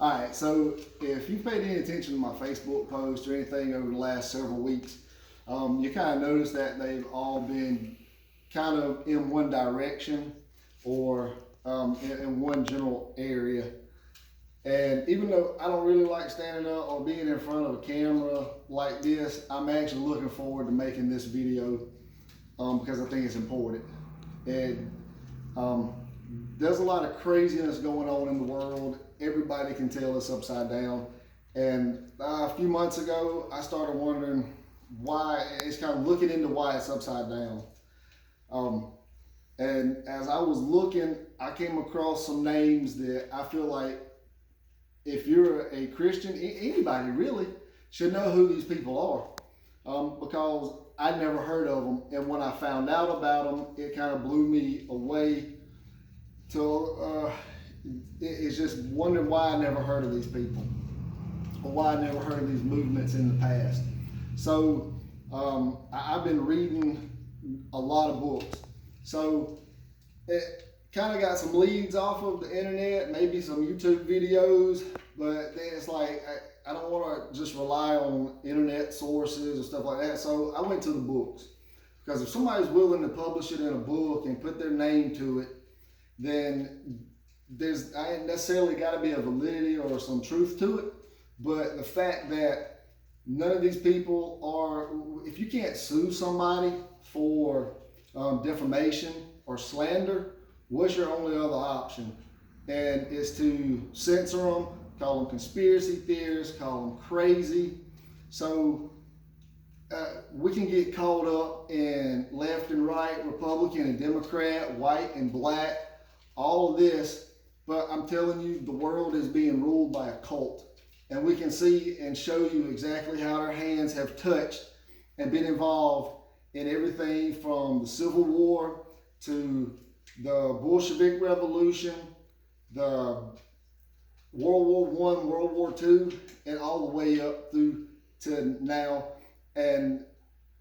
All right, so if you paid any attention to my Facebook post or anything over the last several weeks, you kind of notice that they've all been kind of in one direction or in one general area. And even though I don't really like standing up or being in front of a camera like this, I'm actually looking forward to making this video because I think it's important. And there's a lot of craziness going on in the world. Everybody can tell it's upside down. And a few months ago, I started wondering why, it's kind of looking into why it's upside down. And as I was looking, I came across some names that I feel like if you're a Christian, anybody really should know who these people are, because I'd never heard of them. And when I found out about them, it kind of blew me away. So it's just wondering why I never heard of these people, or why I never heard of these movements in the past. So I've been reading a lot of books. So it kind of got some leads off of the internet, maybe some YouTube videos, but then it's like I don't want to just rely on internet sources or stuff like that. So I went to the books, because if somebody's willing to publish it in a book and put their name to it, then I ain't necessarily got to be a validity or some truth to it. But the fact that none of these people are, if you can't sue somebody for defamation or slander, what's your only other option? And it's to censor them, call them conspiracy theorists, call them crazy. So we can get caught up in left and right, Republican and Democrat, white and black, all of this. But I'm telling you, the world is being ruled by a cult. And we can see and show you exactly how our hands have touched and been involved in everything from the Civil War to the Bolshevik Revolution, the World War I, World War II, and all the way up through to now. And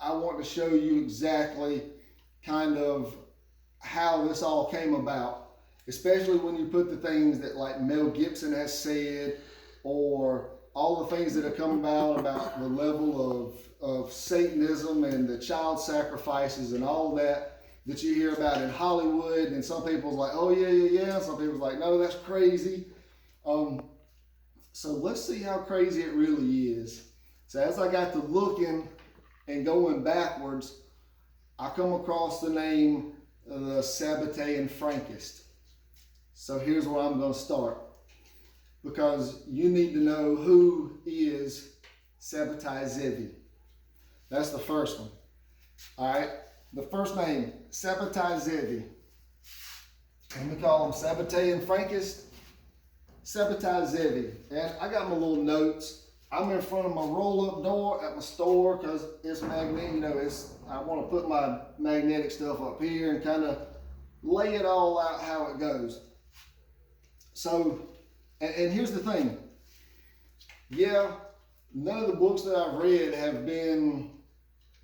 I want to show you exactly kind of how this all came about, especially when you put the things that like Mel Gibson has said, or all the things that have come about the level of Satanism and the child sacrifices and all that you hear about in Hollywood. And some people's like, oh yeah. Some people's like, no, that's crazy. So let's see how crazy it really is. So as I got to looking and going backwards, I come across the name the Sabbatean Frankist. So here's where I'm going to start, because you need to know who is Sabbatai Zevi. That's the first one. All right. The first name, Sabbatai Zevi. And we call him Sabbatean Frankist, Sabbatai Zevi. And I got my little notes. I'm in front of my roll-up door at my store because it's magnetic. I want to put my magnetic stuff up here and kind of lay it all out how it goes. So, and here's the thing. Yeah, none of the books that I've read have been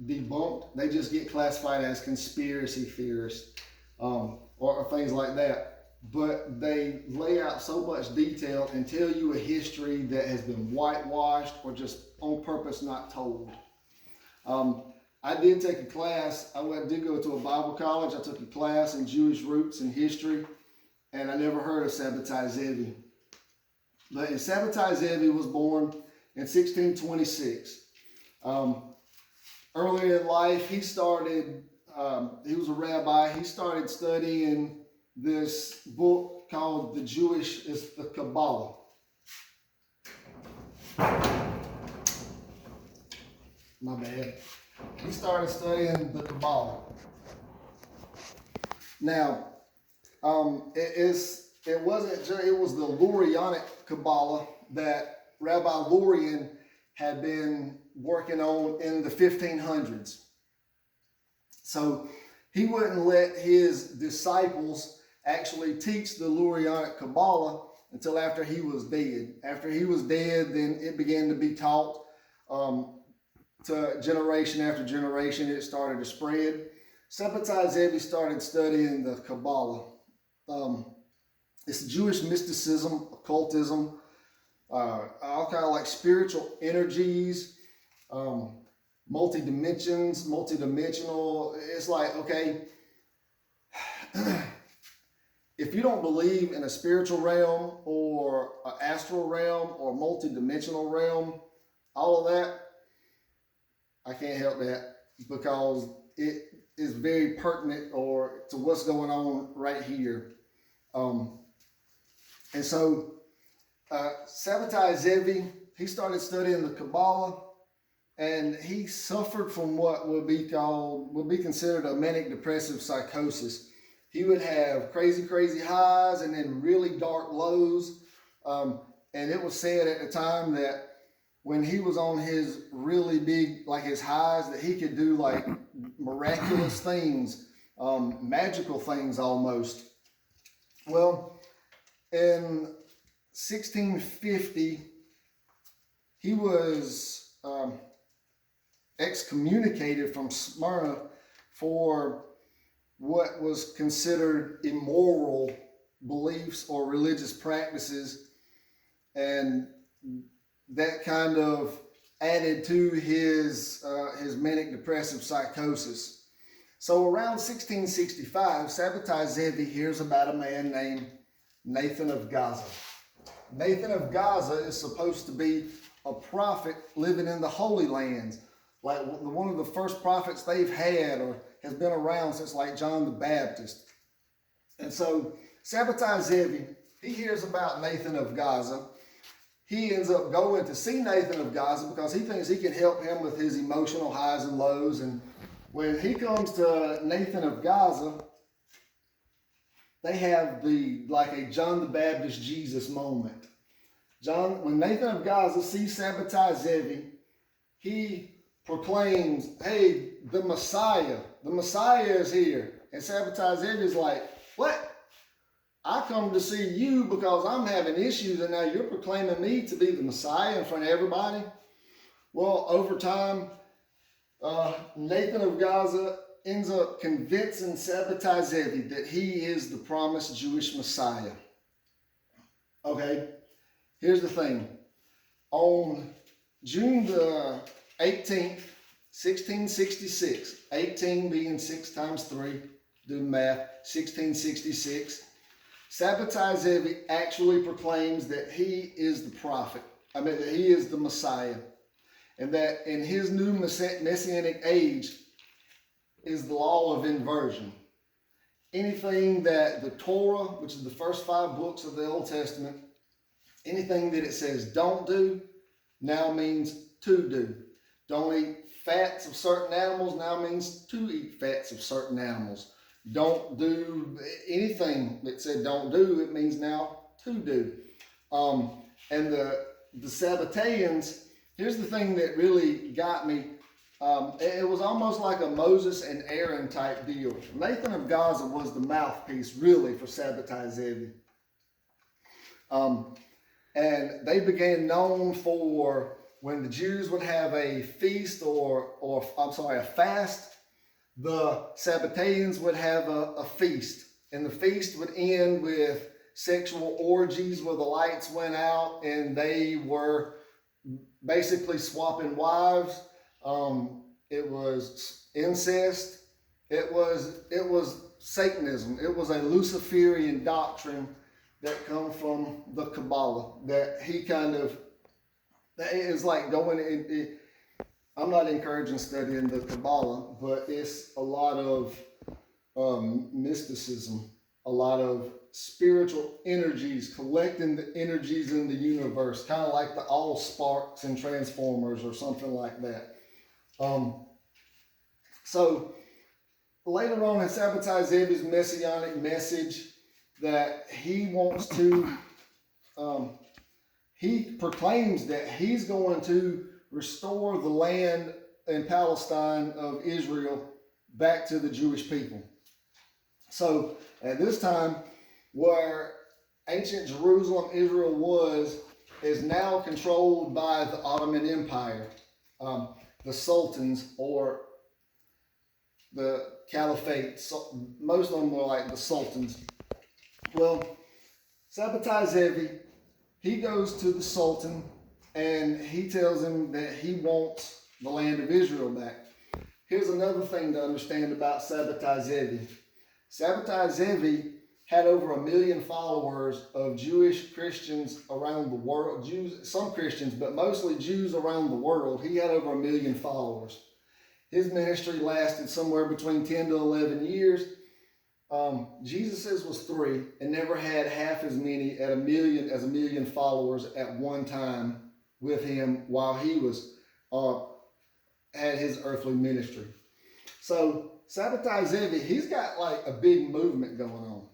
debunked. They just get classified as conspiracy theorists or things like that. But they lay out so much detail and tell you a history that has been whitewashed or just on purpose not told. I did take a class. I did go to a Bible college. I took a class in Jewish roots and history, and I never heard of Sabbatai Zevi. But Sabbatai Zevi was born in 1626. Earlier in life, he was a rabbi. He started studying this book called the Kabbalah. My bad. He started studying the Kabbalah. Now, it was the Lurianic Kabbalah that Rabbi Lurian had been working on in the 1500s. So he wouldn't let his disciples actually teach the Lurianic Kabbalah until after he was dead. After he was dead, then it began to be taught to generation after generation. It started to spread. Sabbatai Zevi started studying the Kabbalah. It's Jewish mysticism, occultism, all kind of like spiritual energies, multidimensional. It's like, okay, if you don't believe in a spiritual realm or an astral realm or multidimensional realm, all of that, I can't help that because it is very pertinent or to what's going on right here. And so Sabbatai Zevi, he started studying the Kabbalah, and he suffered from what would be considered a manic depressive psychosis. He would have crazy highs and then really dark lows. And it was said at the time that when he was on his really big, like his highs, that he could do like miraculous things, magical things almost. Well, in 1650, he was excommunicated from Smyrna for what was considered immoral beliefs or religious practices, and that kind of added to his manic depressive psychosis. So around 1665, Sabbatai Zevi hears about a man named Nathan of Gaza. Nathan of Gaza is supposed to be a prophet living in the Holy Lands, like one of the first prophets they've had or has been around since like John the Baptist. And so Sabbatai Zevi, he hears about Nathan of Gaza. He ends up going to see Nathan of Gaza because he thinks he can help him with his emotional highs and lows. And when he comes to Nathan of Gaza, they have like a John the Baptist Jesus moment. When Nathan of Gaza sees Sabbatai Zevi, he proclaims, hey, the Messiah is here. And Sabbatai Zevi is like, what? I come to see you because I'm having issues, and now you're proclaiming me to be the Messiah in front of everybody? Well, over time, Nathan of Gaza ends up convincing Sabbatai Zevi that he is the promised Jewish Messiah. Okay, here's the thing. On June the 18th, 1666, 18 being 6 times 3, do the math, 1666, Sabbatai Zevi actually proclaims that he is the prophet. That he is the Messiah. And that in his new messianic age is the law of inversion. Anything that the Torah, which is the first 5 books of the Old Testament, anything that it says don't do, now means to do. Don't eat fats of certain animals now means to eat fats of certain animals. Don't do anything that said don't do, it means now to do. And the Sabbatarians, here's the thing that really got me. It was almost like a Moses and Aaron type deal. Nathan of Gaza was the mouthpiece really for Sabbatai Zevi. And they became known for when the Jews would have a feast a fast, the Sabbatarians would have a feast. And the feast would end with sexual orgies where the lights went out and they were basically swapping wives. It was incest. It was Satanism. It was a Luciferian doctrine that come from the Kabbalah. That he that is like going in. I'm not encouraging studying the Kabbalah, but it's a lot of mysticism, a lot of spiritual energies, collecting the energies in the universe, kind of like the all sparks and transformers or something like that. So later on in Sabbatai Zevi's messianic message, that he wants to, he proclaims that he's going to restore the land in Palestine of Israel back to the Jewish people. So at this time, where ancient Jerusalem, Israel is now controlled by the Ottoman Empire, the sultans or the caliphate. So most of them were like the sultans. Well, Sabbatai Zevi, he goes to the Sultan and he tells him that he wants the land of Israel back. Here's another thing to understand about Sabbatai Zevi. Sabbatai Zevi had over 1 million followers of Jewish Christians around the world. Jews, some Christians, but mostly Jews around the world. He had over 1 million followers. His ministry lasted somewhere between 10 to 11 years. Jesus's was 3 and never had half as many as 1 million followers at one time with him while he was had his earthly ministry. So Sabbatai Zevi, he's got like a big movement going on.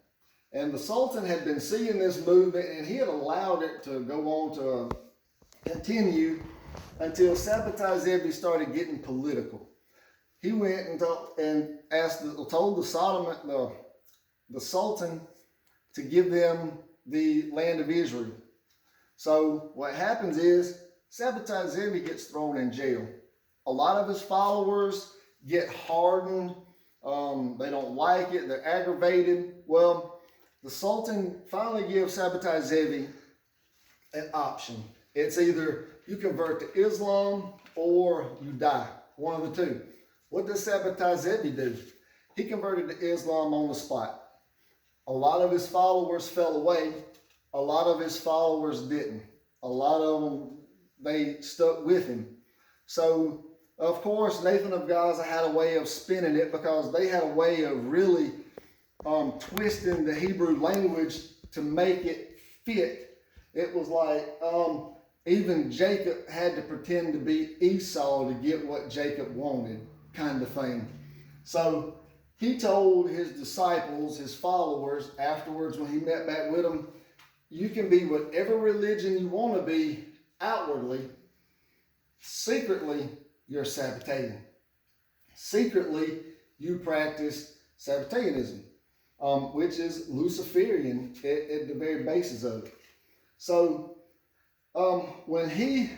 And the Sultan had been seeing this movement and he had allowed it to go on to continue until Sabbatai Zevi started getting political. He went and told the Sultan to give them the land of Israel. So what happens is Sabbatai Zevi gets thrown in jail. A lot of his followers get hardened. They don't like it. They're aggravated. Well, the Sultan finally gives Sabbatai Zevi an option. It's either you convert to Islam or you die. One of the two. What does Sabbatai Zevi do? He converted to Islam on the spot. A lot of his followers fell away. A lot of his followers didn't. A lot of them, they stuck with him. So, of course, Nathan of Gaza had a way of spinning it because they had a way of really twisting the Hebrew language to make it fit. It was like even Jacob had to pretend to be Esau to get what Jacob wanted, kind of thing. So he told his disciples, his followers, afterwards when he met back with them, you can be whatever religion you want to be outwardly. Secretly, you're Sabbatarian. Secretly, you practice Sabbatarianism, which is Luciferian at the very basis of it. So when he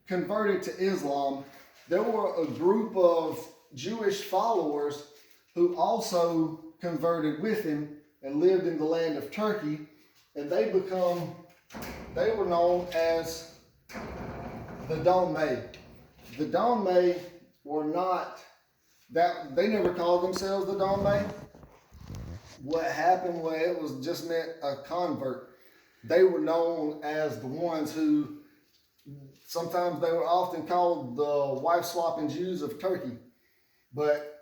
converted to Islam, there were a group of Jewish followers who also converted with him and lived in the land of Turkey, and they were known as the Donmei. The Donmei were not that, they never called themselves the Donmei. What happened was it was just meant a convert. They were known as the ones who, sometimes they were often called the wife-swapping Jews of Turkey. But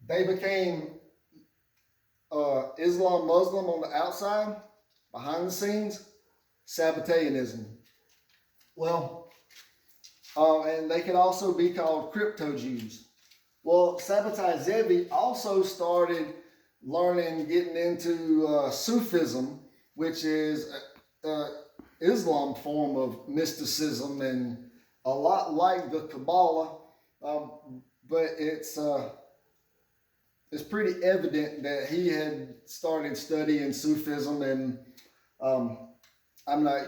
they became Islam Muslim on the outside, behind the scenes, Sabbatarianism. Well, and they could also be called crypto Jews. Well, Sabbatai Zevi also started getting into Sufism, which is Islam form of mysticism and a lot like the Kabbalah, but it's pretty evident that he had started studying Sufism, and I'm not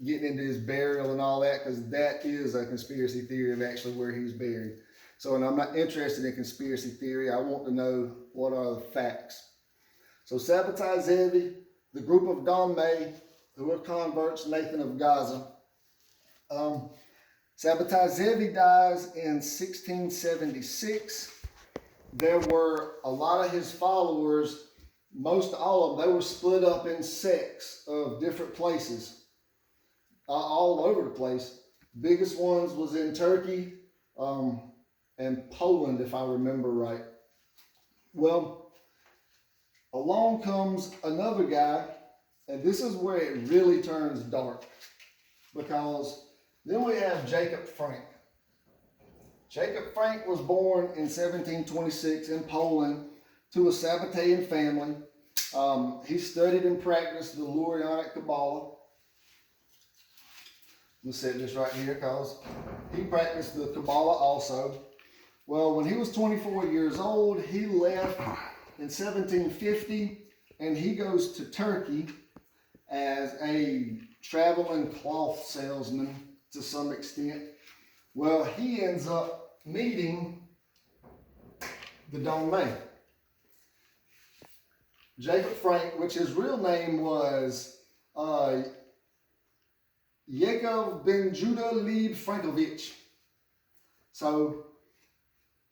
getting into his burial and all that because that is a conspiracy theory of actually where he's buried. So, and I'm not interested in conspiracy theory. I want to know what are the facts. So Sabbatai Zevi, the group of Donmei, who were converts, Nathan of Gaza. Sabbatai Zevi dies in 1676. There were a lot of his followers, most all of them, they were split up in sects of different places, all over the place. Biggest ones was in Turkey and Poland, if I remember right. Well, along comes another guy, and this is where it really turns dark, because then we have Jacob Frank. Jacob Frank was born in 1726 in Poland to a Sabbatean family. He studied and practiced the Lurianic Kabbalah. Let's set this right here because he practiced the Kabbalah also. Well, when he was 24 years old, he left in 1750 and he goes to Turkey as a traveling cloth salesman to some extent. Well, he ends up meeting the Donmei. Jacob Frank, which his real name was Yakov ben Judah Leib Frankovich. So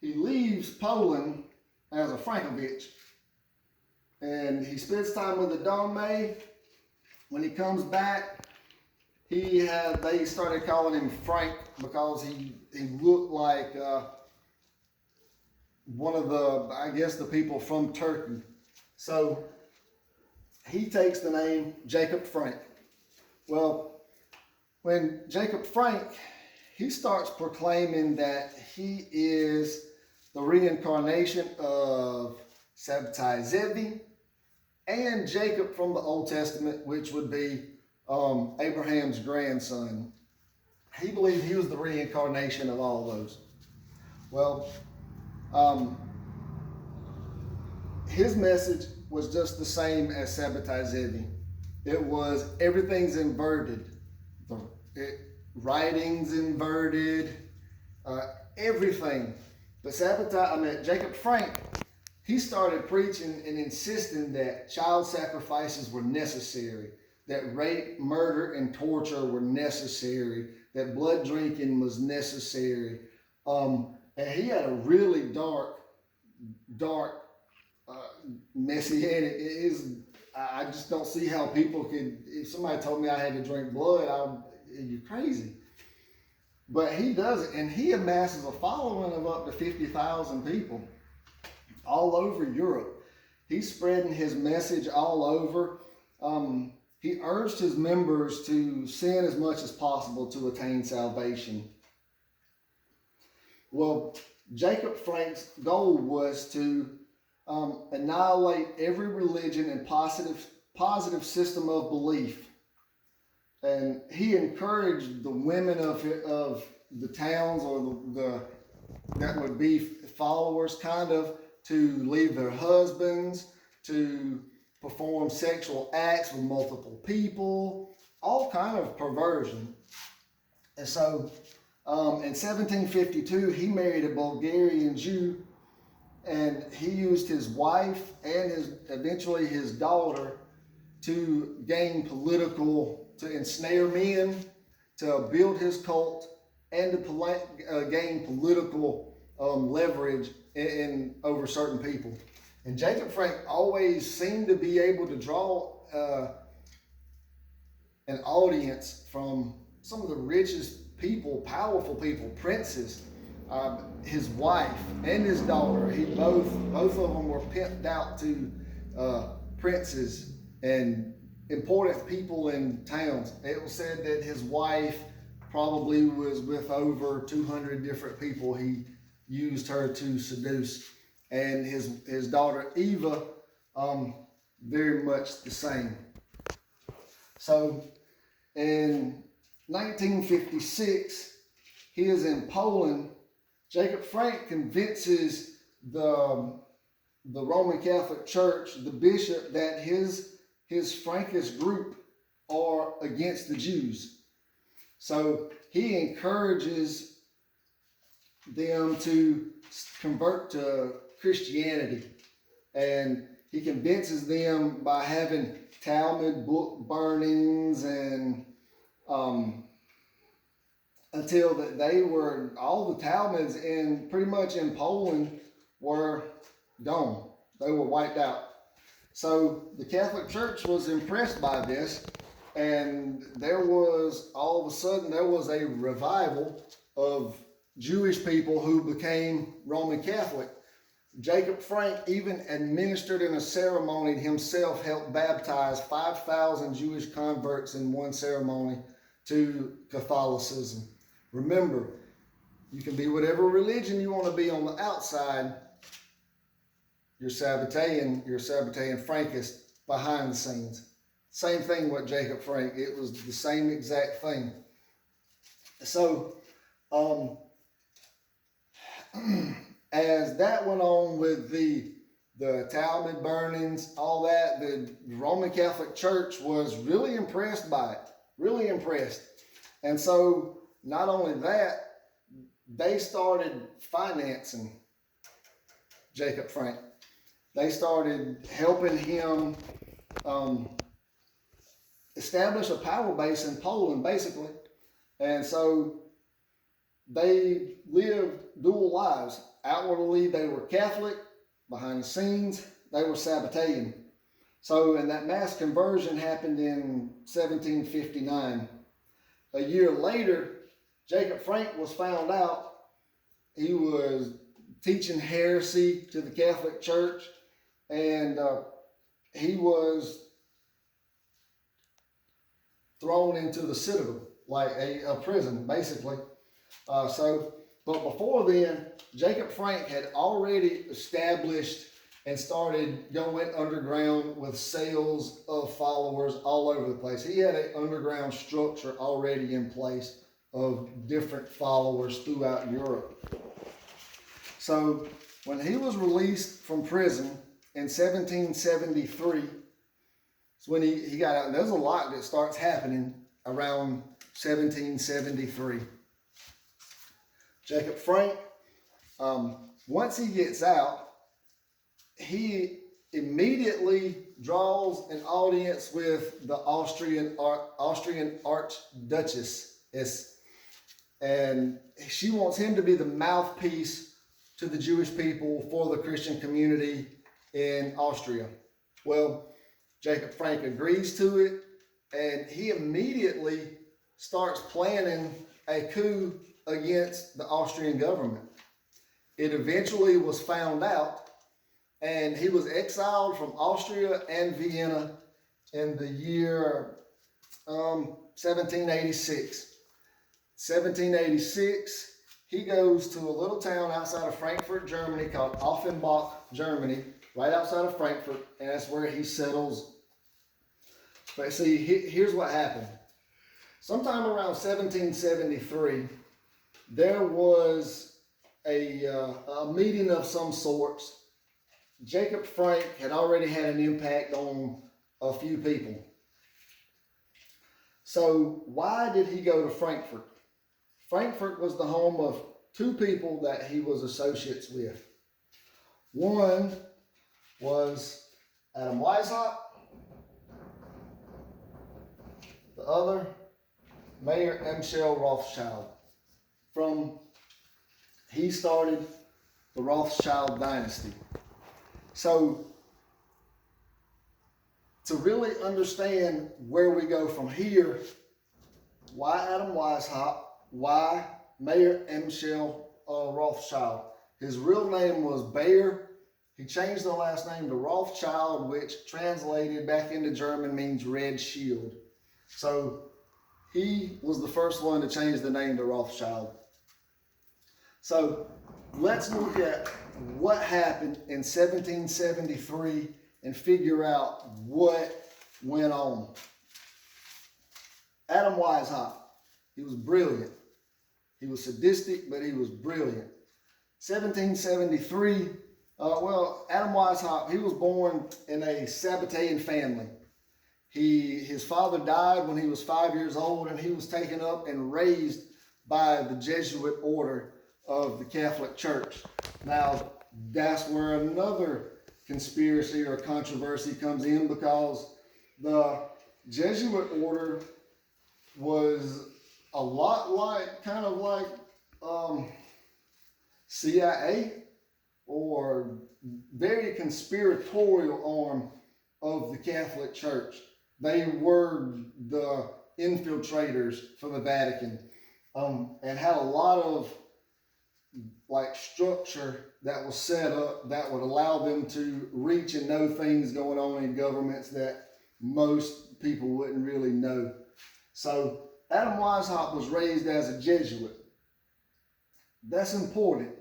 he leaves Poland as a Frankovich, and he spends time with the Dame. When he comes back, they started calling him Frank because he looked like one of the people from Turkey. So he takes the name Jacob Frank. Well, when Jacob Frank, he starts proclaiming that he is the reincarnation of Sabbatai Zevi and Jacob from the Old Testament, which would be Abraham's grandson. He believed he was the reincarnation of all those. Well, his message was just the same as Sabbatai Zevi. It was everything's inverted. Writing's inverted, everything. But Jacob Frank, he started preaching and insisting that child sacrifices were necessary, that rape, murder, and torture were necessary, that blood drinking was necessary. And he had a really dark, messianic. I just don't see how people could. If somebody told me I had to drink blood, you're crazy. But he does it, and he amasses a following of up to 50,000 people all over Europe. He's spreading his message all over. He urged his members to sin as much as possible to attain salvation. Well, Jacob Frank's goal was to annihilate every religion and positive system of belief. And he encouraged the women of the towns or that would be followers to leave their husbands, to perform sexual acts with multiple people, all kind of perversion. And so in 1752, he married a Bulgarian Jew, and he used his wife and eventually his daughter to to ensnare men, to build his cult, and to gain political leverage over certain people. And Jacob Frank always seemed to be able to draw an audience from some of the richest people, powerful people, princes. His wife and his daughter, both of them were pimped out to princes and important people in towns. It was said that his wife probably was with over 200 different people he used her to seduce. And his daughter Eva, very much the same. So in 1956, he is in Poland. Jacob Frank convinces the Roman Catholic Church, the bishop, that his Frankist group are against the Jews. So he encourages them to convert to Christianity, and he convinces them by having Talmud book burnings and until that all the Talmuds pretty much in Poland were gone. They were wiped out. So the Catholic Church was impressed by this, and all of a sudden there was a revival of Jewish people who became Roman Catholic. Jacob Frank even administered in a ceremony himself, helped baptize 5,000 Jewish converts in one ceremony to Catholicism. Remember, you can be whatever religion you want to be on the outside. You're Sabbatean Frankist behind the scenes. Same thing with Jacob Frank. It was the same exact thing. So, as that went on with the Talmud burnings, all that, the Roman Catholic Church was really impressed by it. Really impressed. And so, not only that, they started financing Jacob Frank. They started helping him establish a power base in Poland, basically. And so they lived dual lives. Outwardly, they were Catholic. Behind the scenes, they were Sabbatean. So, and that mass conversion happened in 1759. A year later, Jacob Frank was found out. He was teaching heresy to the Catholic Church, and he was thrown into the citadel, like a prison, basically. But before then, Jacob Frank had already established and started going underground with sales of followers all over the place. He had an underground structure already in place of different followers throughout Europe. So when he was released from prison in 1773, it's when he got out. And there's a lot that starts happening around 1773. Jacob Frank, once he gets out, he immediately draws an audience with the Austrian Archduchess, and she wants him to be the mouthpiece to the Jewish people for the Christian community in Austria. Well, Jacob Frank agrees to it, and he immediately starts planning a coup against the Austrian government. It eventually was found out, and he was exiled from Austria and Vienna in the year 1786. 1786, he goes to a little town outside of Frankfurt, Germany called Offenbach, Germany, right outside of Frankfurt, and that's where he settles. But see, here's what happened. Sometime around 1773, there was a meeting of some sorts. Jacob Frank had already had an impact on a few people. So why did he go to Frankfurt? Frankfurt was the home of two people that he was associates with. One was Adam Weishaupt. The other, Mayer Amschel Rothschild. He started the Rothschild dynasty. So, to really understand where we go from here, why Adam Weishaupt, why Mayer Amschel Rothschild? His real name was Bayer. He changed the last name to Rothschild, which translated back into German means red shield. So he was the first one to change the name to Rothschild. So let's look at what happened in 1773 and figure out what went on. Adam Weishaupt, he was brilliant. He was sadistic, but he was brilliant. 1773, Adam Weishaupt, he was born in a Sabbatean family. His father died when he was 5 years old, and he was taken up and raised by the Jesuit order of the Catholic Church. Now, that's where another conspiracy or controversy comes in, because the Jesuit order was a lot like, kind of like CIA, or very conspiratorial arm of the Catholic Church. They were the infiltrators for the Vatican, and had a lot of like structure that was set up that would allow them to reach and know things going on in governments that most people wouldn't really know. So Adam Weishaupt was raised as a Jesuit. That's important,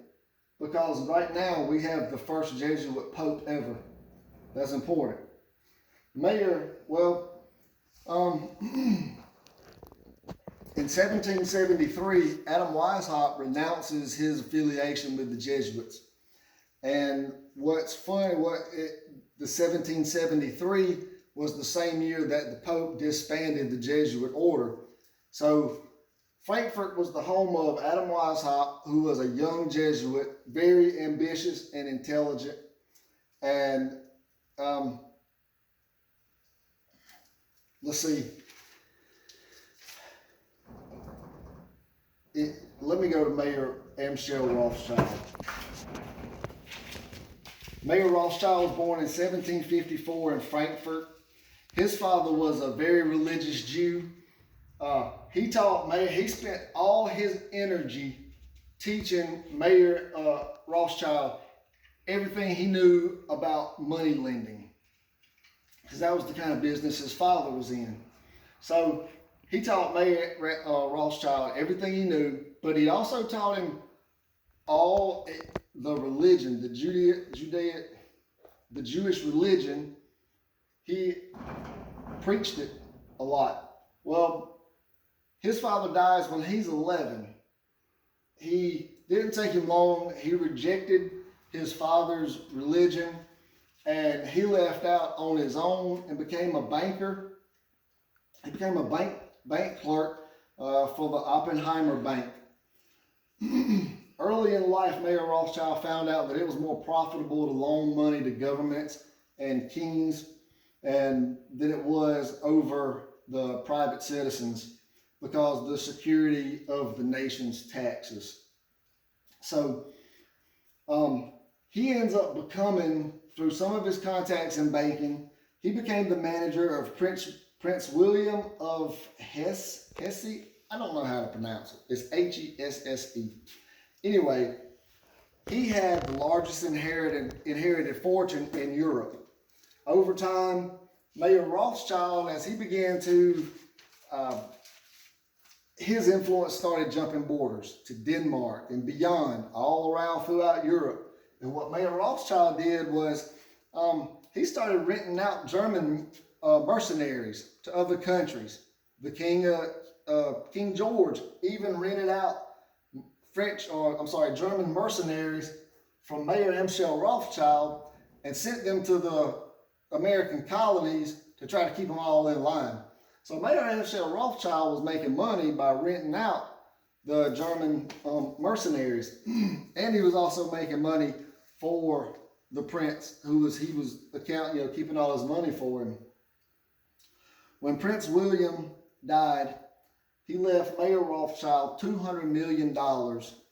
because right now we have the first Jesuit Pope ever. That's important. Mayer, in 1773, Adam Weishaupt renounces his affiliation with the Jesuits. And what's funny, the 1773 was the same year that the Pope disbanded the Jesuit order. So Frankfurt was the home of Adam Weishaupt, who was a young Jesuit, very ambitious and intelligent. And let's see, me go to Mayer Amschel Rothschild. Mayer Rothschild was born in 1754 in Frankfurt. His father was a very religious Jew. He spent all his energy teaching Mayer Rothschild everything he knew about money lending, because that was the kind of business his father was in. So he taught Mayer Rothschild everything he knew, but he also taught him all the religion, the Jewish religion. He preached it a lot. Well, his father dies when he's 11. He didn't take him long. He rejected his father's religion, and he left out on his own and became a banker. He became a bank clerk for the Oppenheimer Bank. Early in life, Mayer Rothschild found out that it was more profitable to loan money to governments and kings than it was over the private citizens, because of the security of the nation's taxes. So he ends up becoming, through some of his contacts in banking, he became the manager of Prince William of Hesse. I don't know how to pronounce it. It's Hesse. Anyway, he had the largest inherited fortune in Europe. Over time, Mayer Rothschild, as he began to, his influence started jumping borders to Denmark and beyond, all around throughout Europe. And what Mayer Rothschild did was he started renting out German mercenaries to other countries. The King George even rented out German mercenaries from Mayer Amschel Rothschild and sent them to the American colonies to try to keep them all in line. So Mayer Amschel Rothschild was making money by renting out the German mercenaries, and he was also making money for the prince, he was accounting, keeping all his money for him. When Prince William died, he left Mayer Rothschild $200 million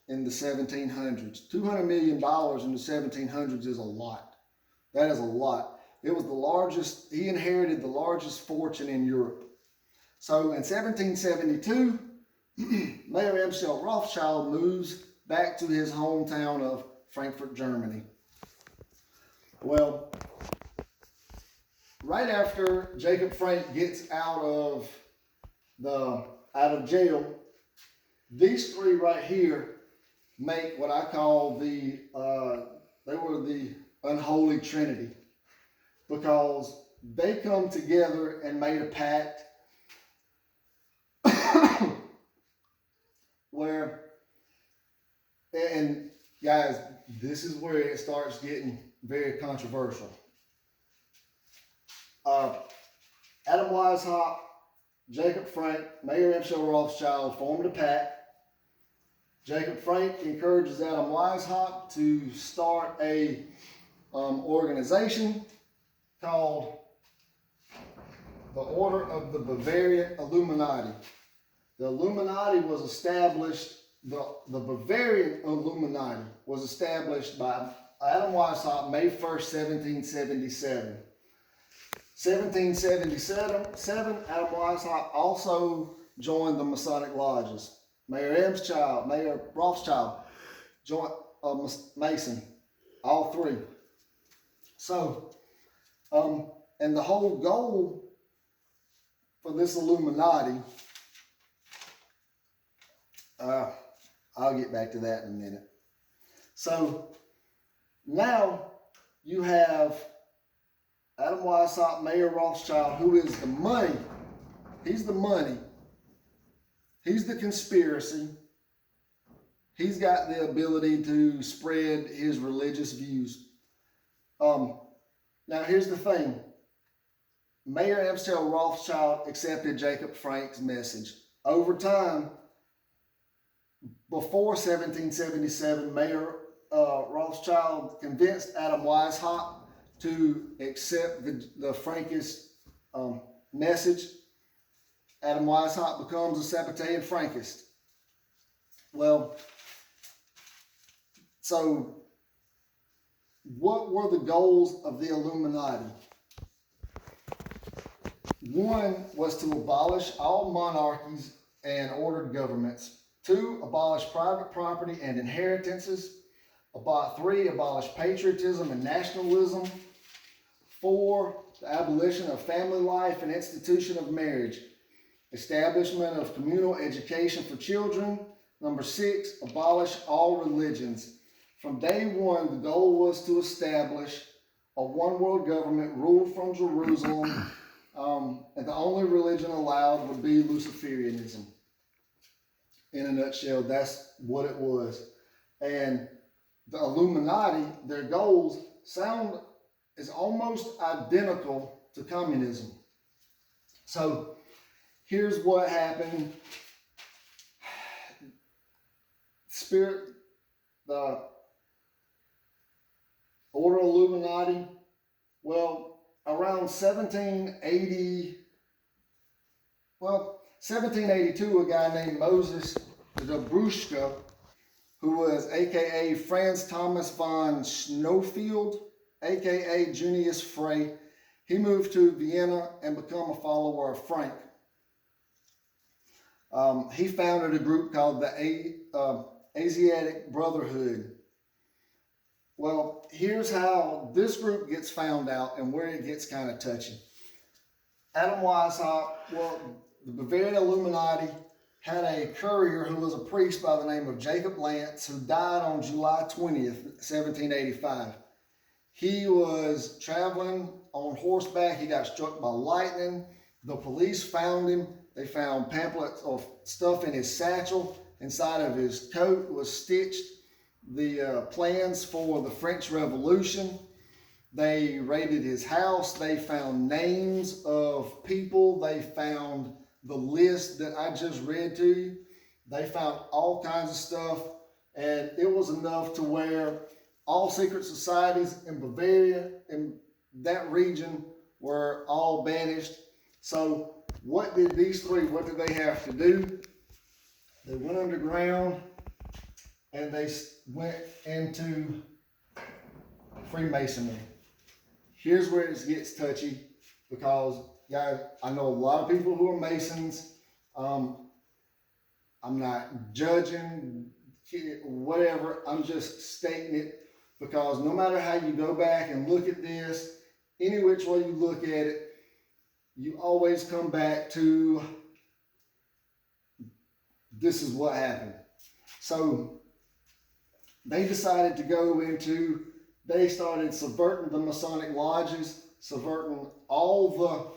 in the 1700s. $200 million in the 1700s is a lot. That is a lot. It was the largest, he inherited the largest fortune in Europe. So in 1772, Mayer Amschel Rothschild moves back to his hometown of Frankfurt, Germany. Well, right after Jacob Frank gets out of jail, these three right here make what I call they were the unholy trinity, because they come together and made a pact where, and guys, this is where it starts getting very controversial. Adam Weishaupt, Jacob Frank, Mayer Amschel Rothschild formed a pact. Jacob Frank encourages Adam Weishaupt to start a organization called the Order of the Bavarian Illuminati. The Illuminati was established, the Bavarian Illuminati was established by Adam Weishaupt May 1st, 1777. 1777, Adam Weishaupt also joined the Masonic lodges. Mayer Rothschild joined Mason, all three. So, and the whole goal for this Illuminati, I'll get back to that in a minute. So now you have Adam Weishaupt, Mayer Rothschild, who is the money. He's the money. He's the conspiracy. He's got the ability to spread his religious views. Now here's the thing. Mayer Amschel Rothschild accepted Jacob Frank's message. Over time, before 1777, Mayer Rothschild convinced Adam Weishaupt to accept the Frankist message. Adam Weishaupt becomes a Sabbatean Frankist. Well, so what were the goals of the Illuminati? One was to abolish all monarchies and ordered governments. Two, abolish private property and inheritances. Three, abolish patriotism and nationalism. Four, the abolition of family life and institution of marriage. Establishment of communal education for children. Number six, abolish all religions. From day one, the goal was to establish a one world government ruled from Jerusalem, and the only religion allowed would be Luciferianism. In a nutshell, that's what it was. And the Illuminati, their goals is almost identical to communism. So here's what happened. The Order Illuminati, well, around 1782, a guy named Moses Dobruschka, who was aka Franz Thomas von Schoenfeld, aka Junius Frey, he moved to Vienna and became a follower of Frank. He founded a group called the Asiatic Brotherhood. Well, here's how this group gets found out and where it gets kind of touchy. Adam Weishaupt, the Bavarian Illuminati had a courier who was a priest by the name of Jacob Lance, who died on July 20th, 1785. He was traveling on horseback. He got struck by lightning. The police found him. They found pamphlets of stuff in his satchel. Inside of his coat was stitched the plans for the French Revolution. They raided his house. They found names of people. They found the list that I just read to you. They found all kinds of stuff, and it was enough to where all secret societies in Bavaria, in that region, were all banished. So what did they have to do? They went underground and they went into Freemasonry. Here's where it gets touchy, because guys, I know a lot of people who are Masons. I'm not judging, whatever. I'm just stating it, because no matter how you go back and look at this, any which way you look at it, you always come back to this is what happened. So they decided to they started subverting the Masonic lodges, subverting all the